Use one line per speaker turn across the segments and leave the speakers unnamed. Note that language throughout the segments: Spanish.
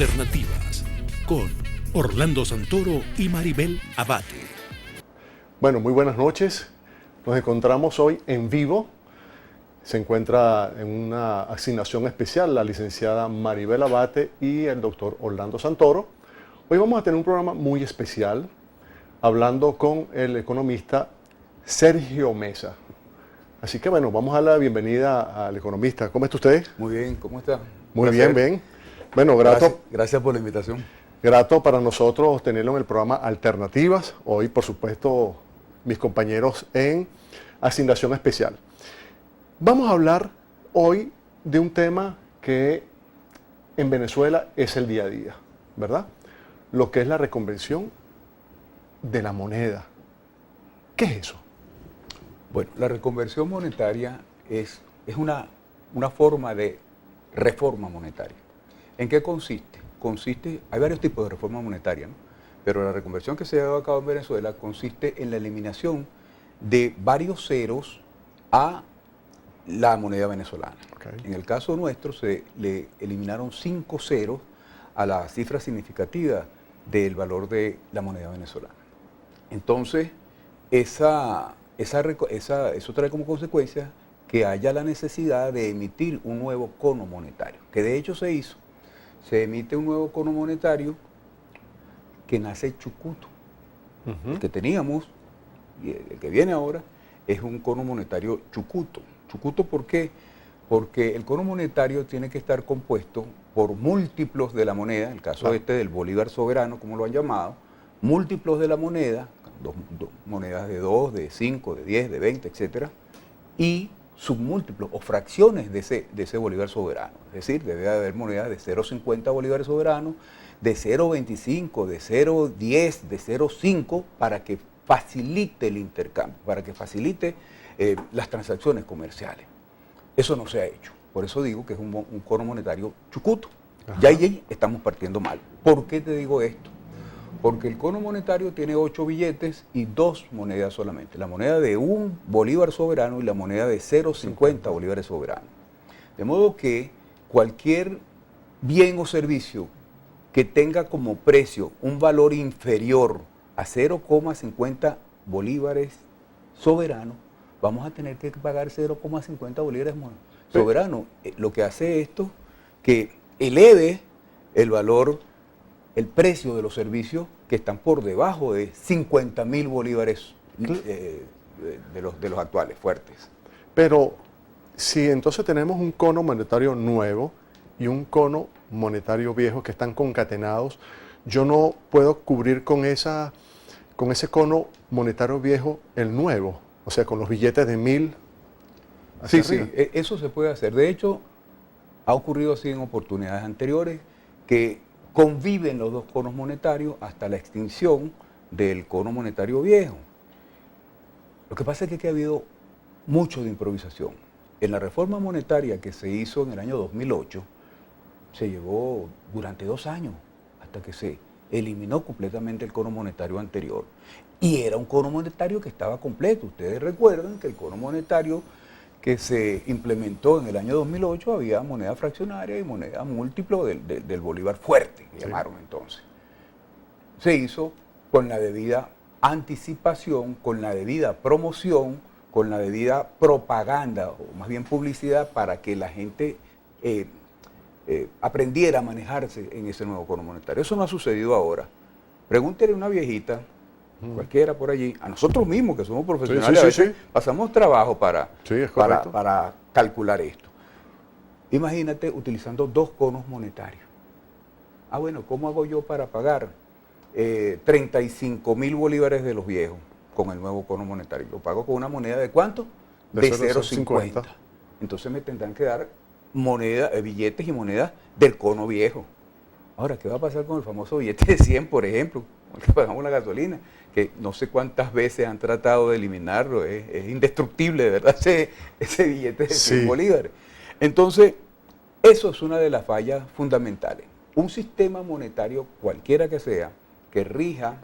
Alternativas con Orlando Santoro y Maribel Abate.
Bueno, muy buenas noches. Nos encontramos hoy en vivo. Se encuentra en una asignación especial la licenciada Maribel Abate y el doctor Orlando Santoro. Hoy vamos a tener un programa muy especial hablando con el economista Sergio Mesa. Así que bueno, vamos a dar la bienvenida al economista. ¿Cómo está usted?
Muy bien, ¿cómo está?
Muy bien, bien. Bueno, grato.
Gracias por la invitación.
Grato para nosotros tenerlo en el programa Alternativas. Hoy, por supuesto, mis compañeros en asignación especial. Vamos a hablar hoy de un tema que en Venezuela es el día a día, ¿verdad? Lo que es la reconversión de la moneda. ¿Qué es eso?
Bueno, la reconversión monetaria es una forma de reforma monetaria. ¿En qué consiste? Hay varios tipos de reforma monetaria, ¿no? Pero la reconversión que se ha llevado a cabo en Venezuela consiste en la eliminación de varios ceros a la moneda venezolana. Okay. En el caso nuestro se le eliminaron 5 ceros a la cifra significativa del valor de la moneda venezolana. Entonces, eso trae como consecuencia que haya la necesidad de emitir un nuevo cono monetario, que de hecho se hizo. Se emite un nuevo cono monetario que nace Chucuto. El que teníamos y el que viene ahora es un cono monetario Chucuto. ¿Chucuto por qué? Porque el cono monetario tiene que estar compuesto por múltiplos de la moneda, en el caso del bolívar soberano, como lo han llamado, múltiplos de la moneda, monedas de 2, de 5, de 10, de 20, etc. Y submúltiplos o fracciones de ese bolívar soberano. Es decir, debe haber monedas de 0,50 bolívares soberanos, de 0,25, de 0,10, de 0,5, para que facilite el intercambio, para que facilite las transacciones comerciales. Eso no se ha hecho. Por eso digo que es un cono monetario Chucuto. Ya ahí estamos partiendo mal. ¿Por qué te digo esto? Porque el cono monetario tiene 8 billetes y 2 monedas solamente. La moneda de 1 bolívar soberano y la moneda de 0,50 bolívares soberanos. De modo que cualquier bien o servicio que tenga como precio un valor inferior a 0,50 bolívares soberanos, vamos a tener que pagar 0,50 bolívares soberanos. Lo que hace esto que eleve el valor, el precio de los servicios que están por debajo de 50.000 bolívares de los actuales fuertes.
Pero si entonces tenemos un cono monetario nuevo y un cono monetario viejo que están concatenados, yo no puedo cubrir con ese cono monetario viejo el nuevo, o sea, con los billetes de 1.000.
Sí, eso se puede hacer. De hecho, ha ocurrido así en oportunidades anteriores que conviven los dos conos monetarios hasta la extinción del cono monetario viejo. Lo que pasa es que ha habido mucho de improvisación. En la reforma monetaria que se hizo en el año 2008, se llevó durante 2 años hasta que se eliminó completamente el cono monetario anterior. Y era un cono monetario que estaba completo. Ustedes recuerdan que el cono monetario que se implementó en el año 2008 había moneda fraccionaria y moneda múltiplo del bolívar fuerte, que llamaron entonces. Se hizo con la debida anticipación, con la debida promoción, con la debida propaganda, o más bien publicidad, para que la gente aprendiera a manejarse en ese nuevo cono monetario. Eso no ha sucedido ahora. Pregúntele a una viejita, cualquiera por allí, a nosotros mismos que somos profesionales, a veces pasamos trabajo para calcular esto. Imagínate utilizando 2 conos monetarios. Bueno, ¿cómo hago yo para pagar 35.000 bolívares de los viejos con el nuevo cono monetario? Lo pago con una moneda ¿de cuánto? De 0,50. Entonces me tendrán que dar billetes y monedas del cono viejo. Ahora, ¿qué va a pasar con el famoso billete de 100, por ejemplo? Con el que pagamos la gasolina, que no sé cuántas veces han tratado de eliminarlo, es indestructible, de verdad, ese billete de 100 bolívares. Entonces, eso es una de las fallas fundamentales. Un sistema monetario, cualquiera que sea, que rija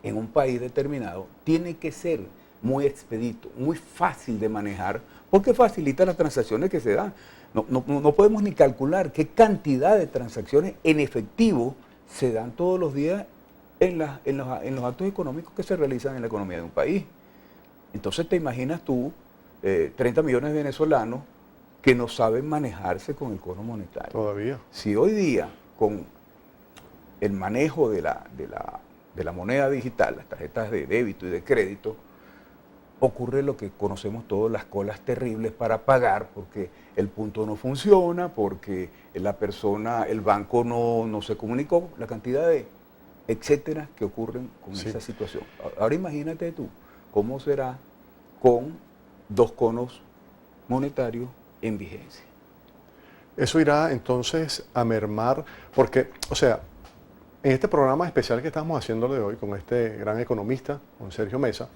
en un país determinado, tiene que ser muy expedito, muy fácil de manejar, porque facilita las transacciones que se dan. No podemos ni calcular qué cantidad de transacciones en efectivo se dan todos los días en los actos económicos que se realizan en la economía de un país. Entonces te imaginas tú 30 millones de venezolanos que no saben manejarse con el cono monetario.
Todavía.
Si hoy día, con el manejo de la moneda digital, las tarjetas de débito y de crédito, ocurre lo que conocemos todos, las colas terribles para pagar, porque el punto no funciona, porque el banco no se comunicó, la cantidad de etcétera que ocurren con esa situación. Ahora imagínate tú, ¿cómo será con dos conos monetarios en vigencia?
Eso irá entonces a mermar, porque, o sea, en este programa especial que estamos haciendo de hoy con este gran economista, con Sergio Mesa,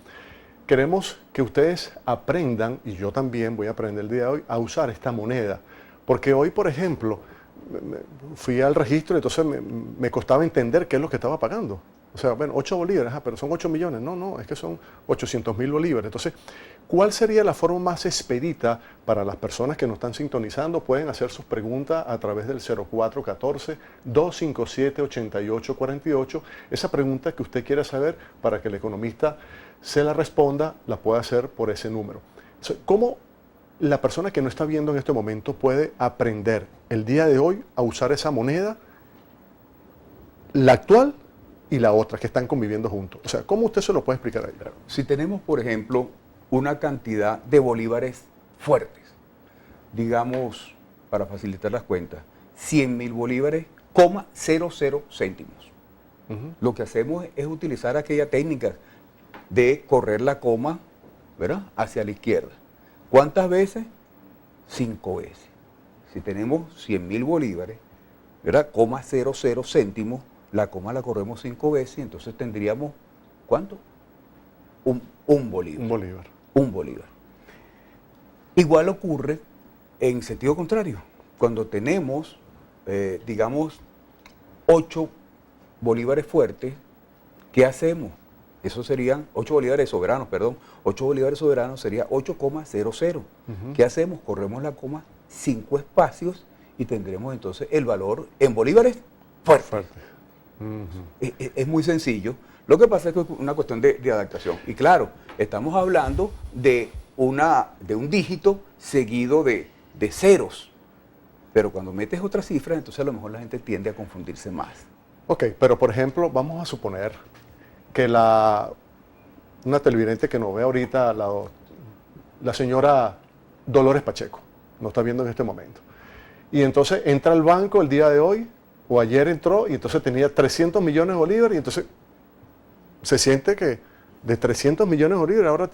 queremos que ustedes aprendan, y yo también voy a aprender el día de hoy, a usar esta moneda. Porque hoy, por ejemplo, fui al registro y entonces me costaba entender qué es lo que estaba pagando. O sea, bueno, 8 bolívares, pero son 8 millones. No, es que son 800.000 bolívares. Entonces, ¿cuál sería la forma más expedita para las personas que nos están sintonizando? Pueden hacer sus preguntas a través del 0414-257-8848. Esa pregunta que usted quiera saber para que el economista se la responda, la puede hacer por ese número. ¿Cómo la persona que no está viendo en este momento puede aprender el día de hoy a usar esa moneda, la actual y la otra, que están conviviendo juntos? O sea, ¿cómo usted se lo puede explicar ahí?
Si tenemos, por ejemplo, una cantidad de bolívares fuertes, digamos, para facilitar las cuentas, 100.000 bolívares, 00 céntimos. Lo que hacemos es utilizar aquella técnica de correr la coma, ¿verdad?, hacia la izquierda. ¿Cuántas veces? 5 veces. Si tenemos 100.000 bolívares, ¿verdad?, 00 céntimos, la coma la corremos 5 veces y entonces tendríamos, ¿cuánto? Un bolívar.
Un bolívar.
Un bolívar. Igual ocurre en sentido contrario. Cuando tenemos, digamos, 8 bolívares fuertes, ¿qué hacemos? Eso serían 8 bolívares soberanos, perdón. 8 bolívares soberanos sería 8,00. ¿Qué hacemos? Corremos la coma 5 espacios y tendremos entonces el valor en bolívares fuerte. Es muy sencillo. Lo que pasa es que es una cuestión de adaptación. Y claro, estamos hablando de un dígito seguido de ceros. Pero cuando metes otra cifra, entonces a lo mejor la gente tiende a confundirse más.
Ok, pero por ejemplo, vamos a suponer que una televidente que nos ve ahorita, la señora Dolores Pacheco, nos está viendo en este momento. Y entonces entra al banco el día de hoy, o ayer entró, y entonces tenía 300 millones de bolívares, y entonces se siente que de 300 millones de bolívares ahora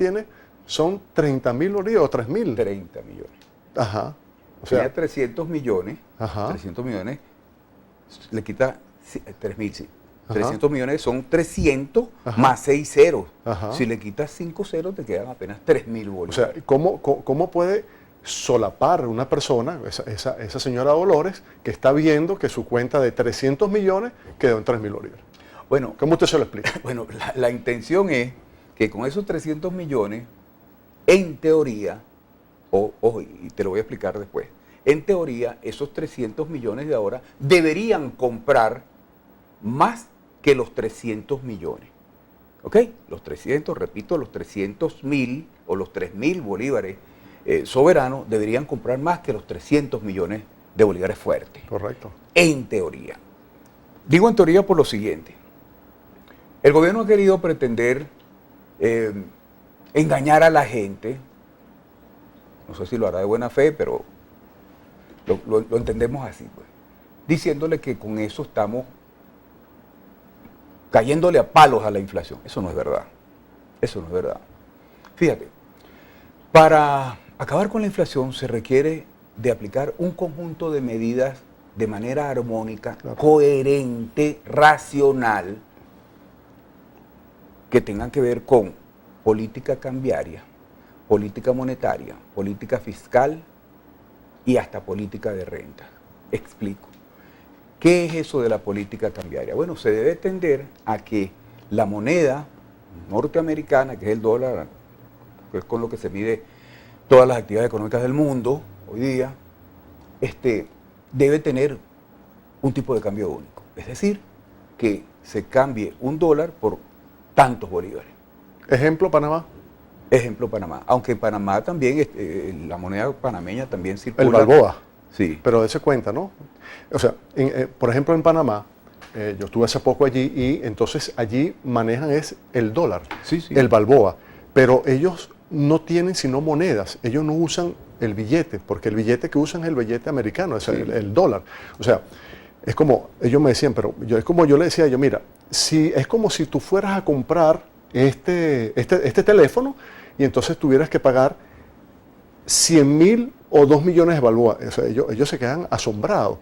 son 30.000 bolívares o 3.000.
30 millones.
Ajá. O
Tenía
sea,
300 millones,
ajá.
300 millones, le quita 3.000, sí. 300 millones son 300 más 6 ceros. Si le quitas 5 ceros, te quedan apenas 3.000 bolívares.
O sea, ¿cómo puede solapar una persona, esa señora Dolores, que está viendo que su cuenta de 300 millones quedó en 3.000 bolívares?
Bueno,
¿cómo usted se lo explica?
Bueno, la intención es que con esos 300 millones, en teoría, y te lo voy a explicar después, en teoría, esos 300 millones de ahora deberían comprar más que los 300 millones. ¿Ok? Los 300, repito, los 300.000 o los 3.000 bolívares soberanos deberían comprar más que los 300 millones de bolívares fuertes.
Correcto.
En teoría. Digo en teoría por lo siguiente. El gobierno ha querido pretender engañar a la gente. No sé si lo hará de buena fe, pero lo entendemos así, pues. Diciéndole que con eso estamos cayéndole a palos a la inflación. Eso no es verdad. Eso no es verdad. Fíjate, para acabar con la inflación se requiere de aplicar un conjunto de medidas de manera armónica, coherente, racional, que tengan que ver con política cambiaria, política monetaria, política fiscal y hasta política de renta. Explico. ¿Qué es eso de la política cambiaria? Bueno, se debe tender a que la moneda norteamericana, que es el dólar, que es con lo que se mide todas las actividades económicas del mundo hoy día, debe tener un tipo de cambio único. Es decir, que se cambie un dólar por tantos bolívares.
Ejemplo, Panamá.
Ejemplo, Panamá. Aunque en Panamá también, la moneda panameña también circula.
El Balboa.
Sí.
Pero dése cuenta, ¿no? O sea, por ejemplo, en Panamá, yo estuve hace poco allí y entonces allí manejan es el dólar,
Sí, sí.
el Balboa. Pero ellos no tienen sino monedas, ellos no usan el billete, porque el billete que usan es el billete americano, es
Sí.
el dólar. O sea, es como, ellos me decían, pero es como yo le decía, mira, si, es como si tú fueras a comprar este teléfono y entonces tuvieras que pagar 100.000 o 2 millones de Balboa. O sea, ellos se quedan asombrados,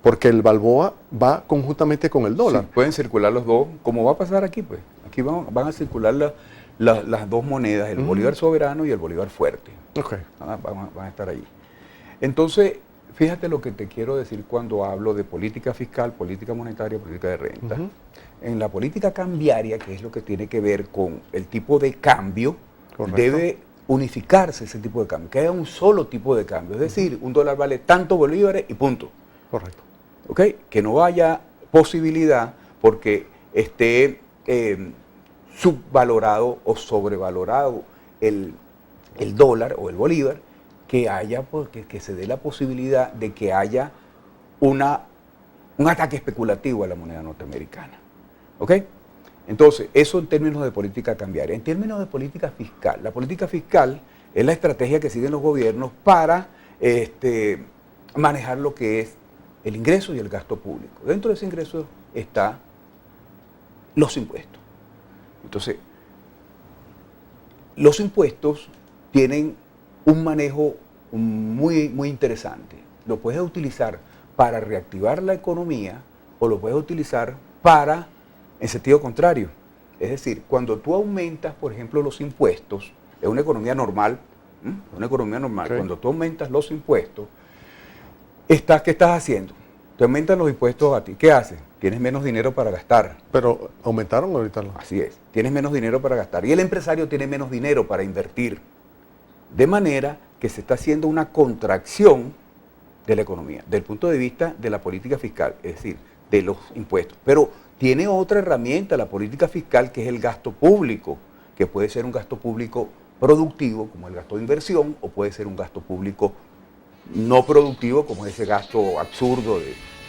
porque el Balboa va conjuntamente con el dólar.
Sí, pueden circular los dos, como va a pasar aquí, pues. Aquí van a circular las dos monedas, el bolívar soberano y el bolívar fuerte.
Okay.
Van a estar ahí. Entonces, fíjate lo que te quiero decir cuando hablo de política fiscal, política monetaria, política de renta. En la política cambiaria, que es lo que tiene que ver con el tipo de cambio,
Correcto.
debe unificarse ese tipo de cambio, que haya un solo tipo de cambio. Es decir, un dólar vale tantos bolívares y punto.
Correcto.
¿Ok? Que no haya posibilidad porque esté subvalorado o sobrevalorado el dólar o el bolívar, que haya, que se dé la posibilidad de que haya un ataque especulativo a la moneda norteamericana. ¿Ok? Entonces, eso en términos de política cambiaria. En términos de política fiscal, la política fiscal es la estrategia que siguen los gobiernos para manejar lo que es el ingreso y el gasto público. Dentro de ese ingreso está los impuestos. Entonces, los impuestos tienen un manejo muy, muy interesante. Lo puedes utilizar para reactivar la economía o lo puedes utilizar para, en sentido contrario. Es decir, cuando tú aumentas, por ejemplo, los impuestos, en una economía normal,
Okay.
Cuando tú aumentas los impuestos, ¿qué estás haciendo? Te aumentan los impuestos a ti. ¿Qué haces? Tienes menos dinero para gastar.
Pero aumentaron ahorita.
Así es. Tienes menos dinero para gastar. Y el empresario tiene menos dinero para invertir. De manera que se está haciendo una contracción de la economía, desde el punto de vista de la política fiscal, es decir, de los impuestos. Pero tiene otra herramienta la política fiscal, que es el gasto público, que puede ser un gasto público productivo, como el gasto de inversión, o puede ser un gasto público no productivo, como ese gasto absurdo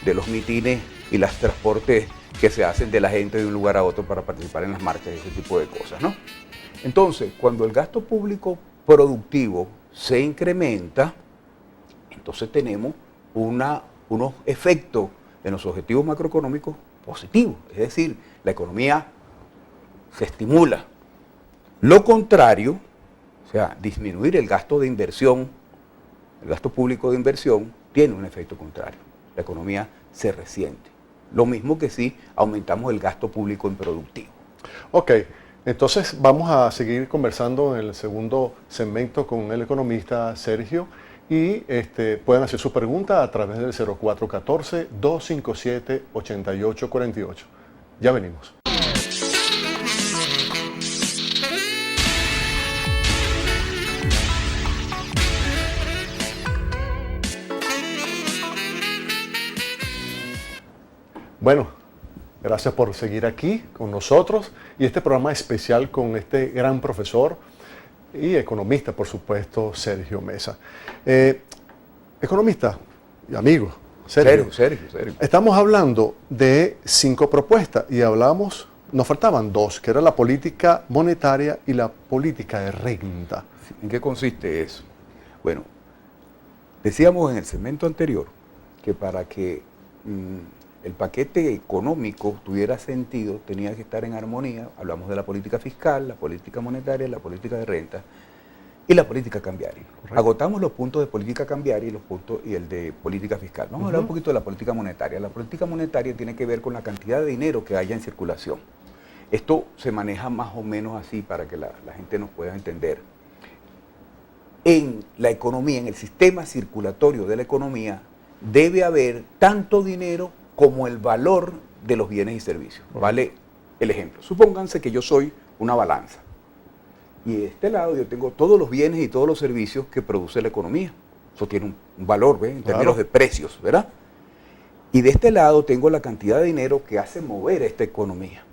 de los mitines y los transportes que se hacen de la gente de un lugar a otro para participar en las marchas y ese tipo de cosas, ¿no? Entonces, cuando el gasto público productivo se incrementa, entonces tenemos unos efectos en los objetivos macroeconómicos positivos, es decir, la economía se estimula. Lo contrario, o sea, disminuir el gasto de inversión, el gasto público de inversión, tiene un efecto contrario. La economía se resiente. Lo mismo que si aumentamos el gasto público improductivo.
Ok, entonces vamos a seguir conversando en el segundo segmento con el economista Sergio y pueden hacer su pregunta a través del 0414-257-8848. Ya venimos. Bueno, gracias por seguir aquí con nosotros y este programa especial con este gran profesor y economista, por supuesto, Sergio Mesa. Economista y amigo, Sergio.
Sergio.
Estamos hablando de 5 propuestas y nos faltaban 2, que era la política monetaria y la política de renta.
¿En qué consiste eso? Bueno, decíamos en el segmento anterior que para que el paquete económico tuviera sentido, tenía que estar en armonía. Hablamos de la política fiscal, la política monetaria, la política de renta y la política cambiaria. Correcto. Agotamos los puntos de política cambiaria y el de política fiscal. Vamos a hablar un poquito de la política monetaria. La política monetaria tiene que ver con la cantidad de dinero que haya en circulación. Esto se maneja más o menos así para que la gente nos pueda entender. En la economía, en el sistema circulatorio de la economía, debe haber tanto dinero como el valor de los bienes y servicios. Vale el ejemplo. Supónganse que yo soy una balanza Y de este lado yo tengo todos los bienes y todos los servicios que produce la economía. Eso tiene un valor, ¿ves? En términos de precios, ¿verdad? Y de este lado tengo la cantidad de dinero que hace mover esta economía.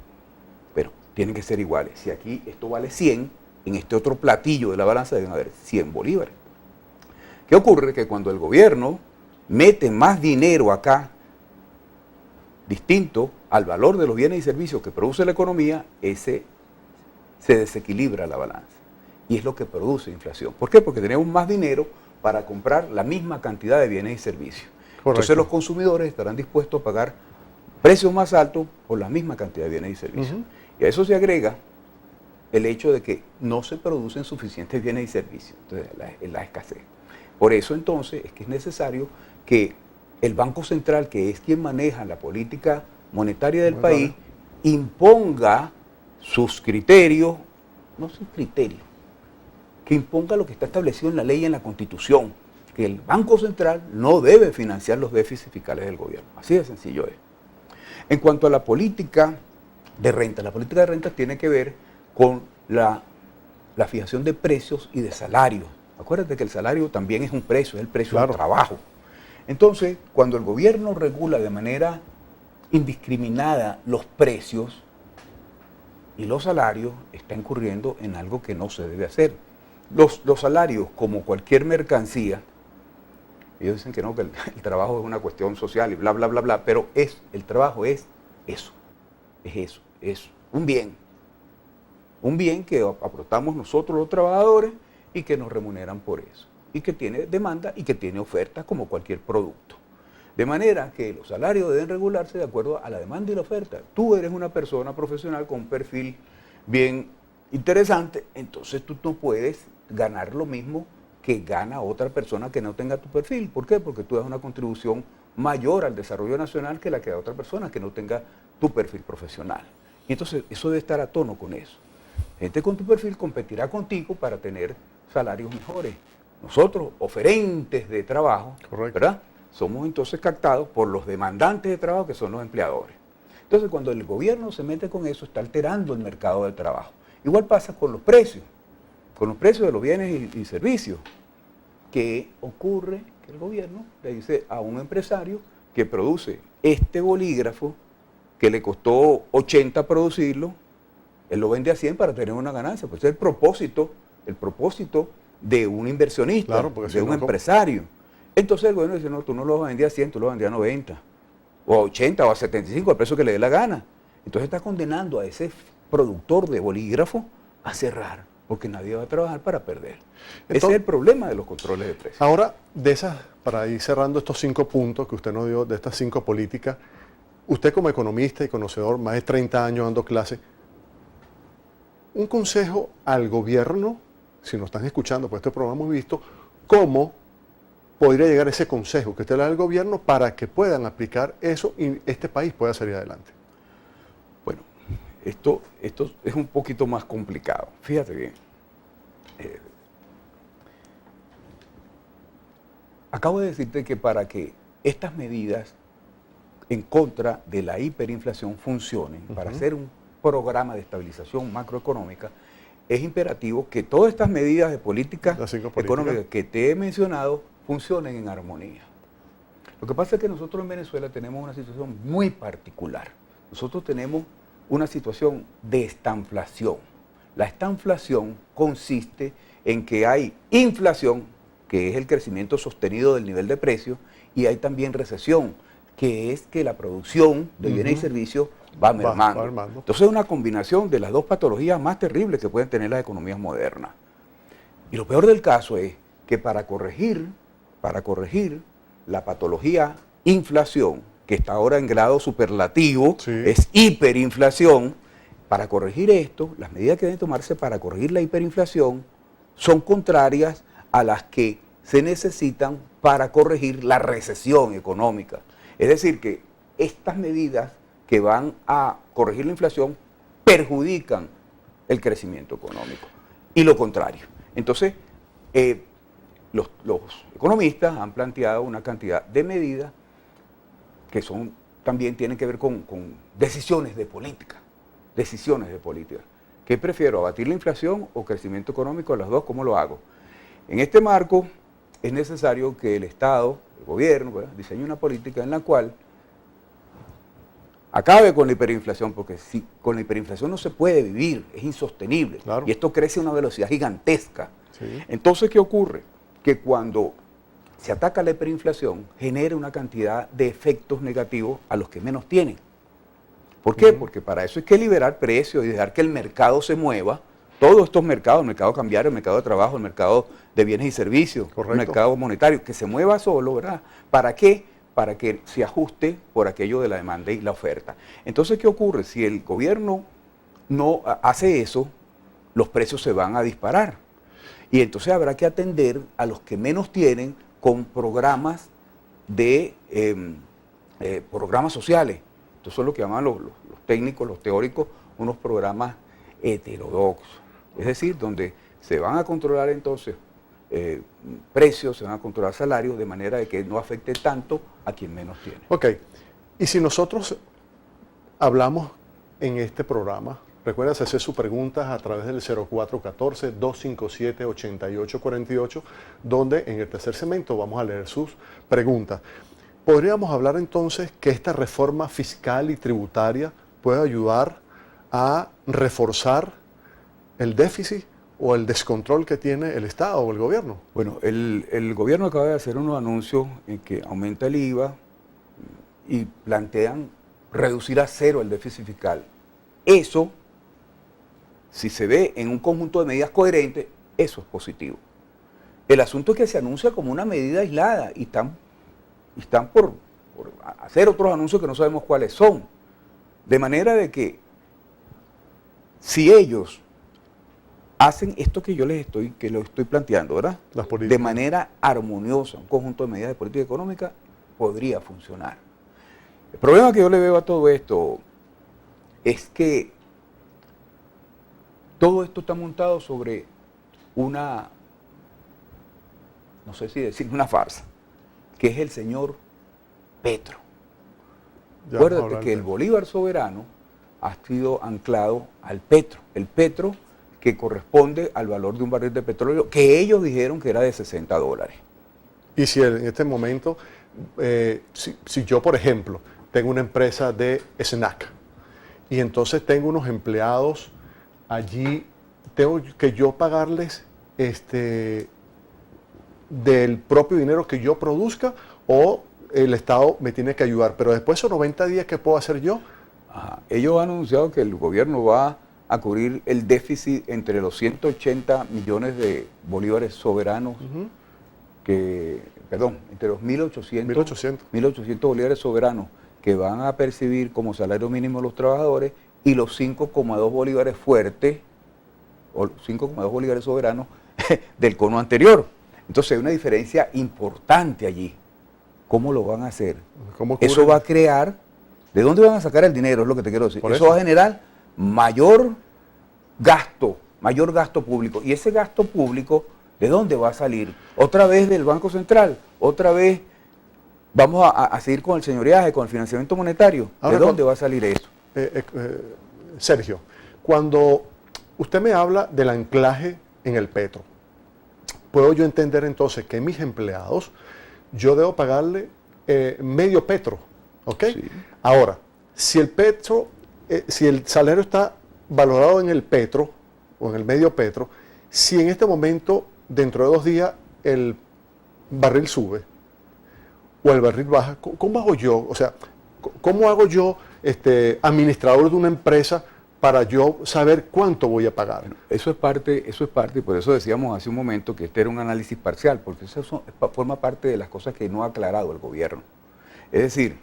Pero tienen que ser iguales. Si aquí esto vale 100, en este otro platillo de la balanza deben haber 100 bolívares. ¿Qué ocurre? Que cuando el gobierno mete más dinero acá, distinto al valor de los bienes y servicios que produce la economía, se desequilibra la balanza. Y es lo que produce inflación. ¿Por qué? Porque tenemos más dinero para comprar la misma cantidad de bienes y servicios. Correcto. Entonces los consumidores estarán dispuestos a pagar precios más altos por la misma cantidad de bienes y servicios. Y a eso se agrega el hecho de que no se producen suficientes bienes y servicios. Entonces, la escasez. Por eso entonces es que es necesario que el Banco Central, que es quien maneja la política monetaria del país, imponga sus criterios, no sus criterios, que imponga lo que está establecido en la ley y en la Constitución, que el Banco Central no debe financiar los déficits fiscales del gobierno. Así de sencillo es. En cuanto a la política de renta tiene que ver con la fijación de precios y de salarios. Acuérdate que el salario también es un precio, es el precio del trabajo. Entonces, cuando el gobierno regula de manera indiscriminada los precios y los salarios, está incurriendo en algo que no se debe hacer. Los salarios, como cualquier mercancía, ellos dicen que no, que el trabajo es una cuestión social y bla, bla, bla, bla, pero el trabajo es un bien. Un bien que aportamos nosotros los trabajadores y que nos remuneran por eso. Y que tiene demanda y que tiene oferta como cualquier producto. De manera que los salarios deben regularse de acuerdo a la demanda y la oferta. Tú eres una persona profesional con un perfil bien interesante, entonces tú no puedes ganar lo mismo que gana otra persona que no tenga tu perfil. ¿Por qué? Porque tú das una contribución mayor al desarrollo nacional que la que da otra persona que no tenga tu perfil profesional. Y entonces eso debe estar a tono con eso. Gente con tu perfil competirá contigo para tener salarios mejores. Nosotros, oferentes de trabajo, ¿verdad?, somos entonces captados por los demandantes de trabajo, que son los empleadores. Entonces, cuando el gobierno se mete con eso, está alterando el mercado del trabajo. Igual pasa con los precios de los bienes y servicios. ¿Qué ocurre? Que el gobierno le dice a un empresario que produce este bolígrafo, que le costó 80 producirlo, él lo vende a 100 para tener una ganancia. Pues es el propósito de un inversionista, de un empresario. Entonces el gobierno dice, no, tú no lo vas a vender a 100, tú lo vas a vender a 90, o a 80, o a 75, al precio que le dé la gana. Entonces está condenando a ese productor de bolígrafo a cerrar, porque nadie va a trabajar para perder. Entonces, ese es el problema de los controles de precios.
Ahora, para ir cerrando estos 5 puntos que usted nos dio, de estas 5 políticas, usted como economista y conocedor, más de 30 años dando clases, un consejo al gobierno, si nos están escuchando por este programa hemos visto, ¿cómo podría llegar ese consejo que usted le da al gobierno para que puedan aplicar eso y este país pueda salir adelante?
Bueno, esto es un poquito más complicado. Fíjate bien. Acabo de decirte que para que estas medidas en contra de la hiperinflación funcionen, para hacer un programa de estabilización macroeconómica, es imperativo que todas estas medidas de política económica que te he mencionado funcionen en armonía. Lo que pasa es que nosotros en Venezuela tenemos una situación muy particular. Nosotros tenemos una situación de estanflación. La estanflación consiste en que hay inflación, que es el crecimiento sostenido del nivel de precios, y hay también recesión, que es que la producción de bienes y servicios va mermando. Entonces es una combinación de las dos patologías más terribles que pueden tener las economías modernas. Y lo peor del caso es que para corregir la patología inflación, que está ahora en grado superlativo, es hiperinflación, para corregir esto, las medidas que deben tomarse para corregir la hiperinflación son contrarias a las que se necesitan para corregir la recesión económica. Es decir, que estas medidas que van a corregir la inflación perjudican el crecimiento económico y lo contrario. Entonces, los economistas han planteado una cantidad de medidas que también tienen que ver con decisiones de política. ¿Qué prefiero, abatir la inflación o crecimiento económico? Las dos, ¿cómo lo hago? En este marco es necesario que el Estado, el gobierno, ¿verdad?, diseñe una política en la cual acabe con la hiperinflación, porque si con la hiperinflación no se puede vivir, es insostenible.
Claro.
Y esto crece a una velocidad gigantesca.
Sí.
Entonces, ¿qué ocurre? Que cuando se ataca la hiperinflación, genera una cantidad de efectos negativos a los que menos tienen. ¿Por qué? Porque para eso hay que liberar precios y dejar que el mercado se mueva. Todos estos mercados, el mercado cambiario, el mercado de trabajo, el mercado de bienes y servicios,
Correcto.
el mercado monetario, que se mueva solo, ¿verdad? ¿Para qué? Para que se ajuste por aquello de la demanda y la oferta. Entonces, ¿qué ocurre? Si el gobierno no hace eso, los precios se van a disparar. Y entonces habrá que atender a los que menos tienen con programas de programas sociales. Entonces, son lo que llaman los técnicos, los teóricos, unos programas heterodoxos. Es decir, donde se van a controlar entonces precios, se van a controlar salarios, de manera de que no afecte tanto a quien menos tiene.
Ok, y si nosotros hablamos en este programa, recuerda hacer sus preguntas a través del 0414-257-8848, donde en el tercer segmento vamos a leer sus preguntas. ¿Podríamos hablar entonces que esta reforma fiscal y tributaria puede ayudar a reforzar el déficit o el descontrol que tiene el Estado o el gobierno?
Bueno, el gobierno acaba de hacer unos anuncios en que aumenta el IVA y plantean reducir a cero el déficit fiscal. Eso, si se ve en un conjunto de medidas coherentes, eso es positivo. El asunto es que se anuncia como una medida aislada y están por hacer otros anuncios que no sabemos cuáles son. De manera de que si ellos hacen esto que yo les estoy planteando, ¿verdad?,
Las políticas.
de manera armoniosa, un conjunto de medidas de política económica, podría funcionar. El problema que yo le veo a todo esto es que todo esto está montado sobre una, no sé si decir una farsa, que es el señor Petro.
Ya vamos a
Acuérdate
hablar
que
de-
el Bolívar soberano ha sido anclado al petro. El petro que corresponde al valor de un barril de petróleo que ellos dijeron que era de $60.
Y si en este momento, si yo, por ejemplo, tengo una empresa de snack y entonces tengo unos empleados allí, tengo que yo pagarles del propio dinero que yo produzca o el Estado me tiene que ayudar. Pero después de esos 90 días, ¿qué puedo hacer yo?
Ajá. Ellos han anunciado que el gobierno va a cubrir el déficit entre los 180 millones de bolívares soberanos, entre los 1.800 bolívares soberanos que van a percibir como salario mínimo los trabajadores y los 5,2 bolívares fuertes, o 5,2 bolívares soberanos del cono anterior. Entonces hay una diferencia importante allí. ¿Cómo lo van a hacer?
¿Cómo
Eso
cubren?
va a crear, ¿de dónde van a sacar el dinero? Es lo que te quiero decir.
Por
Eso
eso.
va a generar mayor gasto público. Y ese gasto público, ¿de dónde va a salir? Otra vez del Banco Central, otra vez vamos a seguir con el señoreaje, con el financiamiento monetario.
Ahora,
¿De dónde va a salir eso?
Sergio, cuando usted me habla del anclaje en el petro, ¿puedo yo entender entonces que mis empleados, yo debo pagarle medio petro? ¿Ok?
Sí.
Ahora, si el petro, si el salario está valorado en el petro o en el medio petro, si en este momento, dentro de 2 días, el barril sube o el barril baja, ¿cómo hago yo? O sea, ¿cómo hago yo, administrador de una empresa, para yo saber cuánto voy a pagar?
Eso es parte, y por eso decíamos hace un momento que este era un análisis parcial, porque eso forma parte de las cosas que no ha aclarado el gobierno. Es decir,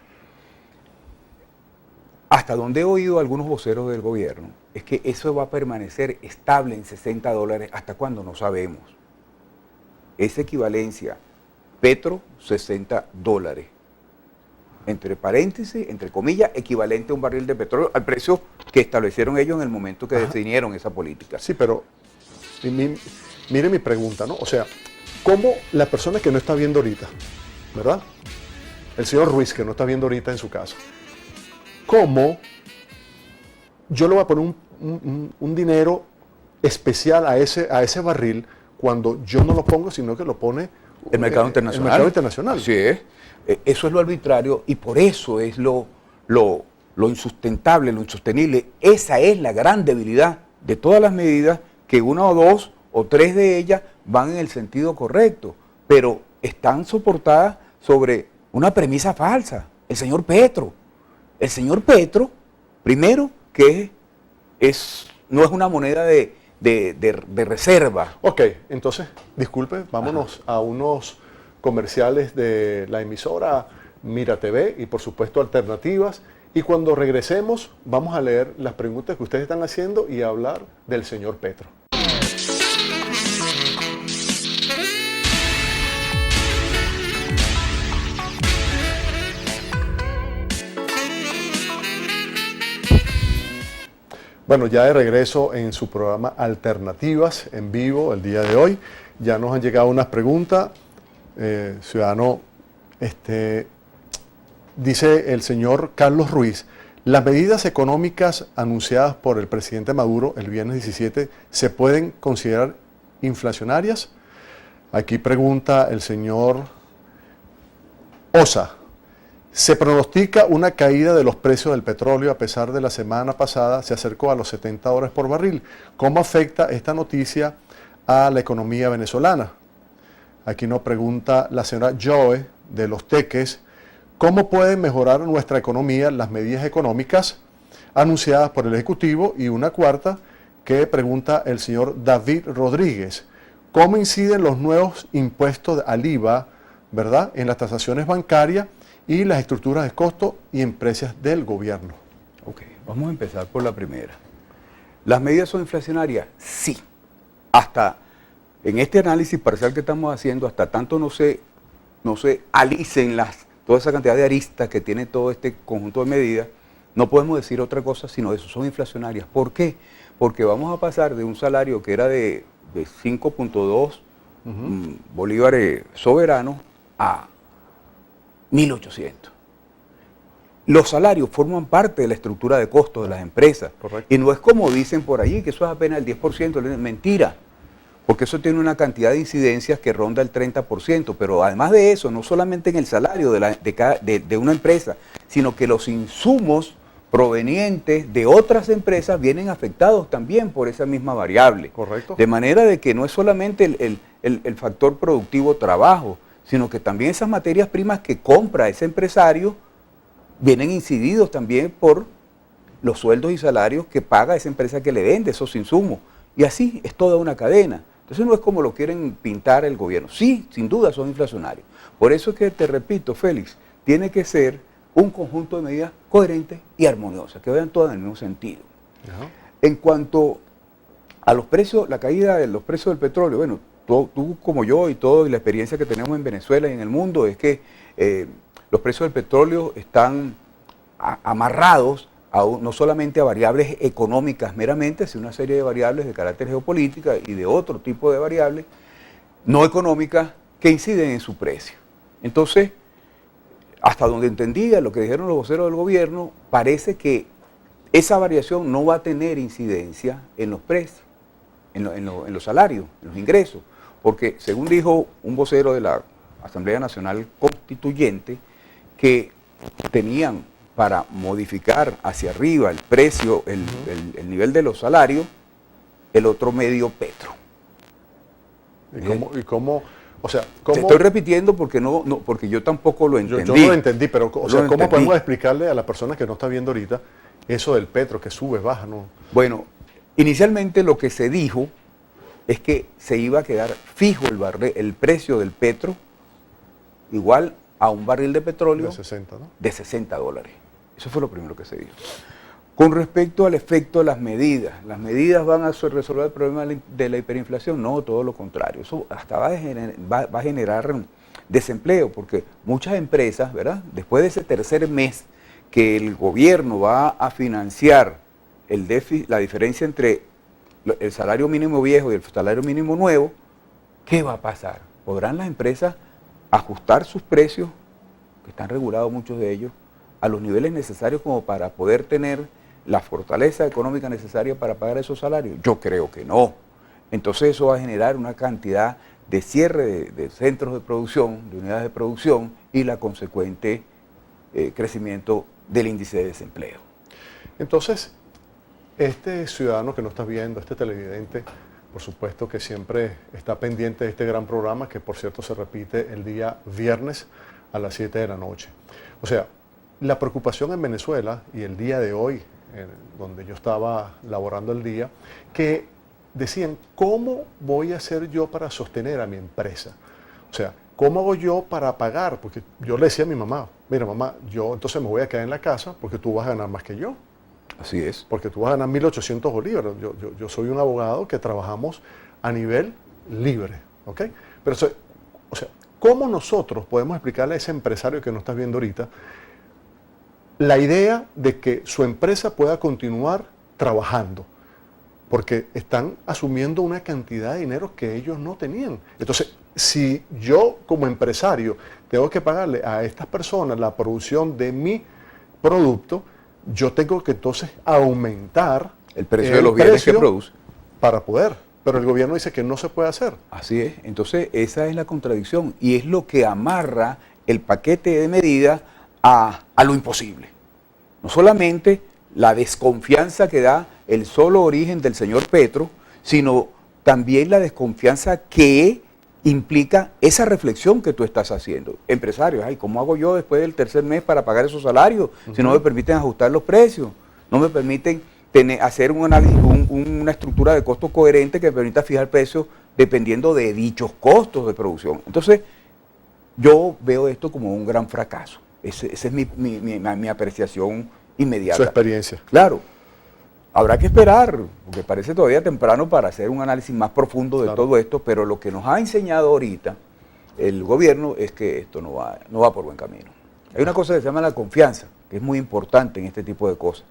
hasta donde he oído algunos voceros del gobierno, es que eso va a permanecer estable en $60, ¿hasta cuándo? No sabemos. Esa equivalencia, petro, $60. Entre paréntesis, entre comillas, equivalente a un barril de petróleo al precio que establecieron ellos en el momento que definieron esa política.
Sí, pero mire mi pregunta, ¿no? O sea, ¿cómo la persona que no está viendo ahorita, ¿verdad? El señor Ruiz, que no está viendo ahorita en su casa, ¿cómo yo le voy a poner un dinero especial a ese barril cuando yo no lo pongo, sino que lo pone
el mercado internacional.
El mercado internacional.
Así es. Eso es lo arbitrario y por eso es lo insustentable, lo insostenible. Esa es la gran debilidad de todas las medidas, que una o dos o tres de ellas van en el sentido correcto, pero están soportadas sobre una premisa falsa. El señor Petro, primero, que no es una moneda de reserva.
Ok, entonces, disculpe, vámonos a unos comerciales de la emisora Mira TV y por supuesto alternativas. Y cuando regresemos vamos a leer las preguntas que ustedes están haciendo y a hablar del señor Petro. Bueno, ya de regreso en su programa Alternativas en vivo el día de hoy. Ya nos han llegado unas preguntas. Ciudadano, dice el señor Carlos Ruiz, ¿las medidas económicas anunciadas por el presidente Maduro el viernes 17 se pueden considerar inflacionarias? Aquí pregunta el señor Osa. Se pronostica una caída de los precios del petróleo a pesar de la semana pasada se acercó a los $70 por barril. ¿Cómo afecta esta noticia a la economía venezolana? Aquí nos pregunta la señora Joe de Los Teques, ¿cómo pueden mejorar nuestra economía las medidas económicas anunciadas por el Ejecutivo? Y una cuarta que pregunta el señor David Rodríguez, ¿cómo inciden los nuevos impuestos al IVA, ¿verdad?, en las tasaciones bancarias y las estructuras de costo y empresas del gobierno?
Ok, vamos a empezar por la primera. ¿Las medidas son inflacionarias? Sí. Hasta en este análisis parcial que estamos haciendo, hasta tanto no se alicen toda esa cantidad de aristas que tiene todo este conjunto de medidas, no podemos decir otra cosa sino eso, son inflacionarias. ¿Por qué? Porque vamos a pasar de un salario que era de 5.2 bolívares soberanos a 1.800. Los salarios forman parte de la estructura de costos de las empresas.
Correcto.
Y no es como dicen por allí, que eso es apenas el 10%. Mentira. Porque eso tiene una cantidad de incidencias que ronda el 30%. Pero además de eso, no solamente en el salario de una empresa, sino que los insumos provenientes de otras empresas vienen afectados también por esa misma variable.
Correcto.
De manera de que no es solamente el factor productivo trabajo, sino que también esas materias primas que compra ese empresario vienen incididos también por los sueldos y salarios que paga esa empresa que le vende esos insumos. Y así es toda una cadena. Entonces no es como lo quieren pintar el gobierno. Sí, sin duda son inflacionarios. Por eso es que, te repito, Félix, tiene que ser un conjunto de medidas coherentes y armoniosas, que vayan todas en el mismo sentido.
Ajá.
En cuanto a los precios, la caída de los precios del petróleo, bueno, tú como yo y todo, y la experiencia que tenemos en Venezuela y en el mundo, es que los precios del petróleo están amarrados no solamente a variables económicas meramente, sino una serie de variables de carácter geopolítica y de otro tipo de variables no económicas que inciden en su precio. Entonces, hasta donde entendía lo que dijeron los voceros del gobierno, parece que esa variación no va a tener incidencia en los precios, en los salarios, en los ingresos, porque según dijo un vocero de la Asamblea Nacional Constituyente, que tenían para modificar hacia arriba el precio, el nivel de los salarios, el otro medio Petro.
¿Y cómo? O sea,
¿cómo? Te estoy repitiendo porque porque yo tampoco lo entendí.
Yo no lo entendí, pero o sea, ¿cómo podemos explicarle a la persona que no está viendo ahorita eso del Petro, que sube, baja, no?
Bueno, inicialmente lo que se dijo es que se iba a quedar fijo el precio del Petro igual a un barril de petróleo
de 60, ¿no?
De $60. Eso fue lo primero que se dijo. Con respecto al efecto de las medidas van a resolver el problema de la hiperinflación, no, todo lo contrario. Eso hasta va a generar desempleo, porque muchas empresas, ¿verdad?, después de ese tercer mes que el gobierno va a financiar la diferencia entre el salario mínimo viejo y el salario mínimo nuevo, ¿qué va a pasar? ¿Podrán las empresas ajustar sus precios, que están regulados muchos de ellos, a los niveles necesarios como para poder tener la fortaleza económica necesaria para pagar esos salarios? Yo creo que no. Entonces eso va a generar una cantidad de cierre de centros de producción, de unidades de producción y la consecuente crecimiento del índice de desempleo.
Entonces, este ciudadano que nos está viendo, este televidente, por supuesto que siempre está pendiente de este gran programa, que por cierto se repite el día viernes a las 7 de la noche. O sea, la preocupación en Venezuela y el día de hoy, donde yo estaba laborando el día, que decían, ¿cómo voy a hacer yo para sostener a mi empresa? O sea, ¿cómo hago yo para pagar? Porque yo le decía a mi mamá, mira mamá, yo entonces me voy a quedar en la casa porque tú vas a ganar más que yo.
Así es.
Porque tú vas a ganar 1.800 bolívares. Yo soy un abogado que trabajamos a nivel libre, ¿ok? Pero, o sea, ¿cómo nosotros podemos explicarle a ese empresario que nos estás viendo ahorita la idea de que su empresa pueda continuar trabajando? Porque están asumiendo una cantidad de dinero que ellos no tenían. Entonces, si yo como empresario tengo que pagarle a estas personas la producción de mi producto, yo tengo que entonces aumentar
el precio de los bienes que produce
para poder. Pero el gobierno dice que no se puede hacer.
Así es. Entonces, esa es la contradicción y es lo que amarra el paquete de medidas a lo imposible. No solamente la desconfianza que da el solo origen del señor Petro, sino también la desconfianza que implica esa reflexión que tú estás haciendo. Empresarios, ay, ¿cómo hago yo después del tercer mes para pagar esos salarios? Si no me permiten ajustar los precios, no me permiten hacer un análisis, una estructura de costo coherente que me permita fijar precios dependiendo de dichos costos de producción. Entonces, yo veo esto como un gran fracaso. Esa es mi apreciación inmediata.
Su experiencia.
Claro. Habrá que esperar, porque parece todavía temprano para hacer un análisis más profundo de todo esto, pero lo que nos ha enseñado ahorita el gobierno es que esto no va por buen camino. Hay una cosa que se llama la confianza, que es muy importante en este tipo de cosas.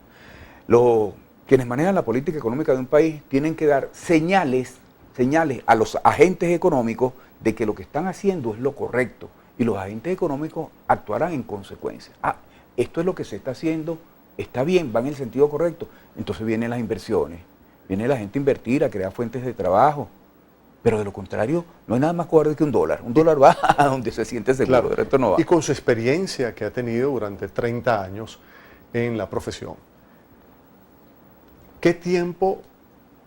Quienes manejan la política económica de un país tienen que dar señales a los agentes económicos de que lo que están haciendo es lo correcto y los agentes económicos actuarán en consecuencia. Esto es lo que se está haciendo, está bien, va en el sentido correcto. Entonces vienen las inversiones, viene la gente a invertir, a crear fuentes de trabajo. Pero de lo contrario, no hay nada más cobarde que un dólar. Un dólar va a donde se siente seguro,
claro.
El resto no va.
Y con su experiencia que ha tenido durante 30 años en la profesión, ¿qué tiempo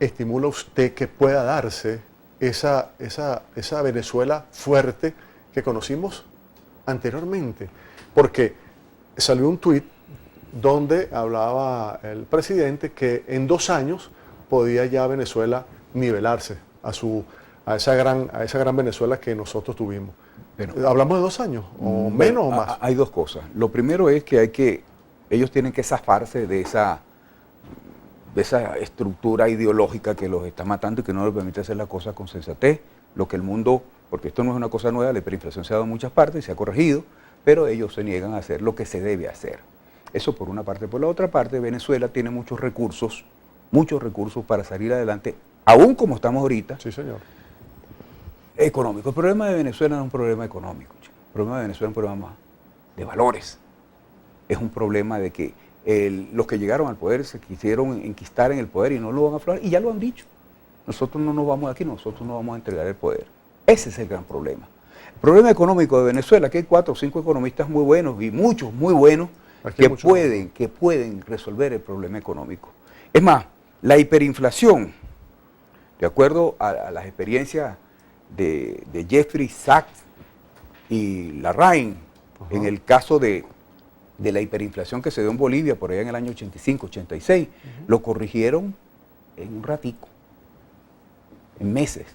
estimula usted que pueda darse esa Venezuela fuerte que conocimos anteriormente? Porque salió un tuit donde hablaba el presidente que en 2 años podía ya Venezuela nivelarse a esa gran Venezuela que nosotros tuvimos. Pero, ¿hablamos de 2 años o menos o más?
Hay dos cosas. Lo primero es que ellos tienen que zafarse de esa estructura ideológica que los está matando y que no les permite hacer las cosas con sensatez. Lo que el mundo, porque esto no es una cosa nueva, la hiperinflación se ha dado en muchas partes y se ha corregido, pero ellos se niegan a hacer lo que se debe hacer. Eso por una parte. Por la otra parte, Venezuela tiene muchos recursos para salir adelante, aún como estamos ahorita.
Sí, señor.
Económico. El problema de Venezuela no es un problema económico. El problema de Venezuela es un problema de valores. Es un problema de que los que llegaron al poder se quisieron enquistar en el poder y no lo van a aflorar. Y ya lo han dicho. Nosotros no nos vamos de aquí, nosotros no vamos a entregar el poder. Ese es el gran problema. El problema económico de Venezuela, que hay 4 o 5 economistas muy buenos y muchos muy buenos que pueden resolver el problema económico. Es más, la hiperinflación, de acuerdo a las experiencias de Jeffrey Sachs y Larraín, en el caso de la hiperinflación que se dio en Bolivia por allá en el año 85, 86, lo corrigieron en un ratico, en meses.